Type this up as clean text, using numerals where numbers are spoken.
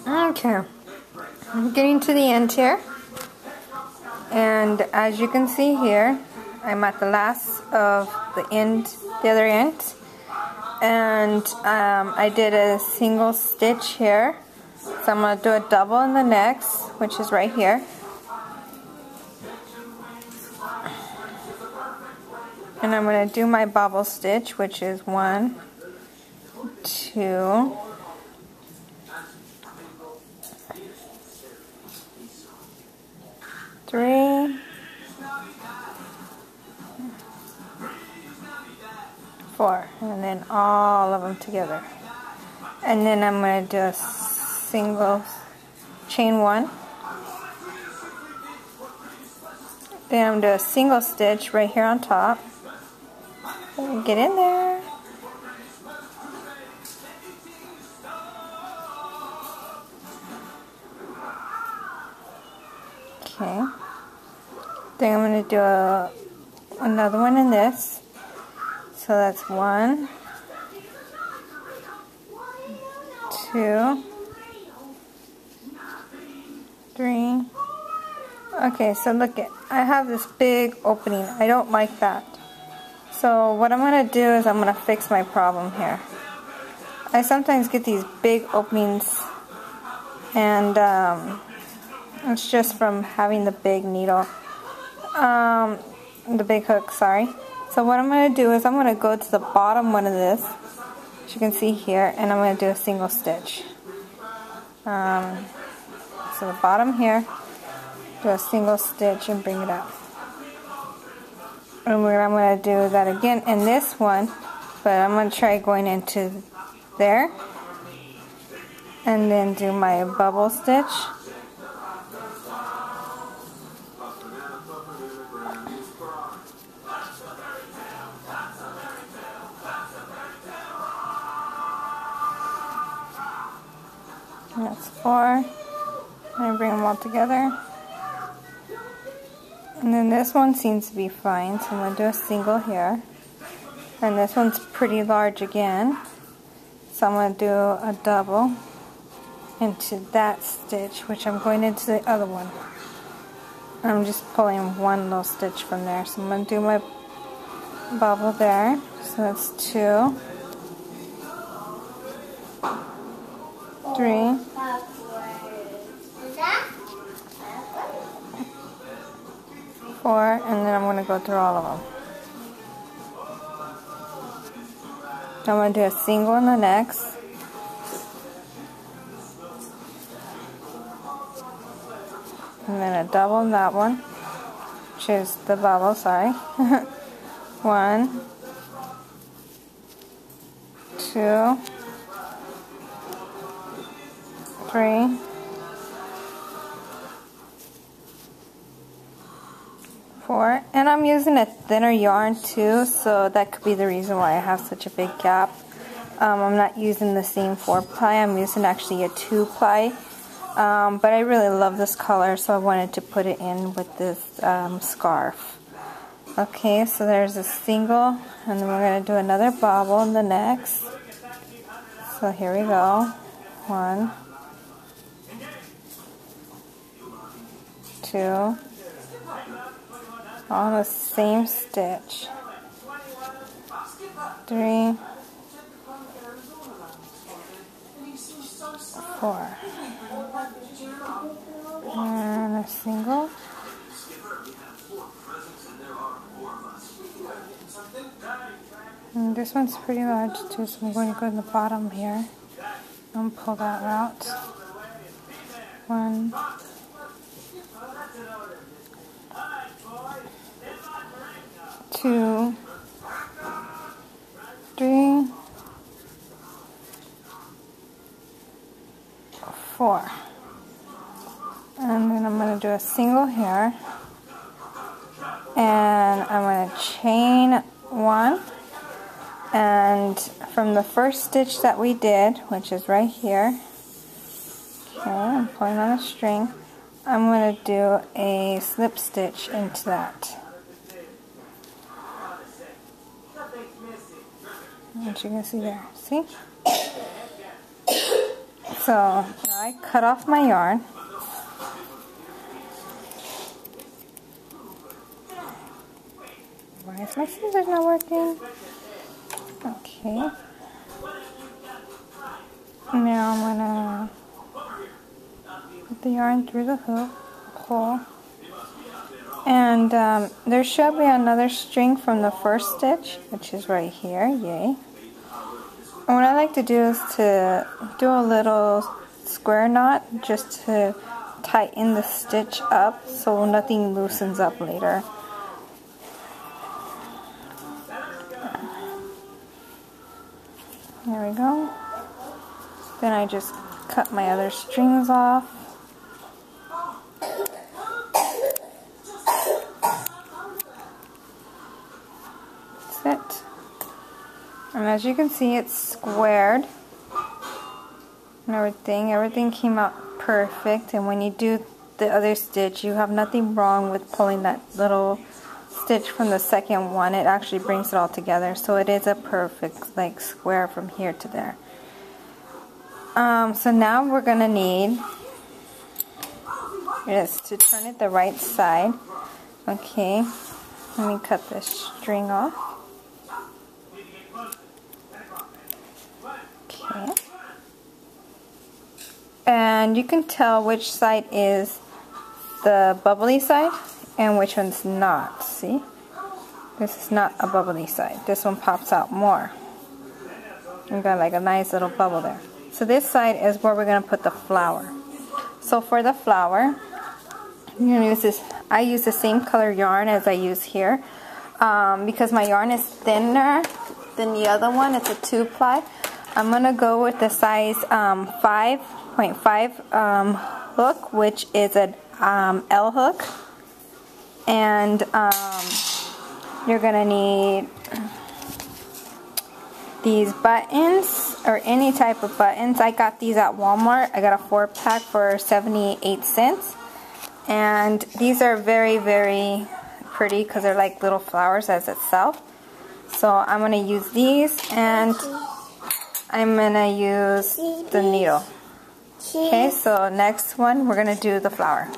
Okay, I'm getting to the end here, and as you can see here, I'm at the last of the end, the other end, and I did a single stitch here, so I'm going to do a double in the next, which is right here, and I'm going to do my bobble stitch, which is 1, 2, 3, 4, and then all of them together. And then I'm going to do a single chain 1. Then I'm going to do a single stitch right here on top. Get in there. Okay. Then I'm going to do another one in this. So that's 1, 2, 3. Okay, so look it. I have this big opening. I don't like that. So what I'm going to do is I'm going to fix my problem here. I sometimes get these big openings, and it's just from having the big needle, the big hook, sorry. So what I'm going to do is I'm going to go to the bottom one of this, as you can see here, and I'm going to do a single stitch. So the bottom here, do a single stitch and bring it up. And I'm going to do that again in this one, but I'm going to try going into there, and then do my bubble stitch. That's 4. And bring them all together. And then this one seems to be fine, so I'm going to do a single here. And this one's pretty large again, so I'm going to do a double into that stitch, which I'm going into the other one. I'm just pulling one little stitch from there, so I'm going to do my bubble there. So that's 2, 3, 4, and then I'm going to go through all of them. I'm going to do a single in the next, and then a double in that one, which is the bubble, sorry. 1, 2, 3, 4, and I'm using a thinner yarn too, so that could be the reason why I have such a big gap. I'm not using the same 4-ply, I'm using actually a 2-ply, but I really love this color, so I wanted to put it in with this scarf. Okay, so there's a single, and then we're going to do another bobble in the next. So here we go. 1, 2, on the same stitch, 3, 4, and a single, and this one's pretty large too, so I'm going to go in the bottom here and pull that out. 1, 2, 3, 4, and then I'm going to do a single here, and I'm going to chain 1, and from the first stitch that we did, which is right here, okay, I'm pulling on a string, I'm going to do a slip stitch into that. As you can see there, see? So now I cut off my yarn. Why is my scissors not working? Okay. Now I'm gonna put the yarn through the hole. And there should be another string from the first stitch, which is right here, yay. And what I like to do is to do a little square knot just to tighten the stitch up so nothing loosens up later. There we go. Then I just cut my other strings off. That's it. And as you can see, it's squared and everything came out perfect. And when you do the other stitch, you have nothing wrong with pulling that little stitch from the second one. It actually brings it all together, so it is a perfect like square from here to there. So now we're gonna need is to turn it the right side. Okay, let me cut this string off. Okay, and you can tell which side is the bubbly side and which one's not. See, this is not a bubbly side. This one pops out more. You got like a nice little bubble there. So this side is where we're going to put the flower. So for the flower, I'm going to use this. I use the same color yarn as I use here because my yarn is thinner than the other one. It's a 2-ply. I'm going to go with the size 5.5 hook, which is an L hook. And you're going to need these buttons or any type of buttons. I got these at Walmart. I got a 4-pack for 78 cents. And these are very, very pretty because they're like little flowers as itself. So I'm going to use these and I'm going to use the needle. Okay, so next one we're going to do the flower.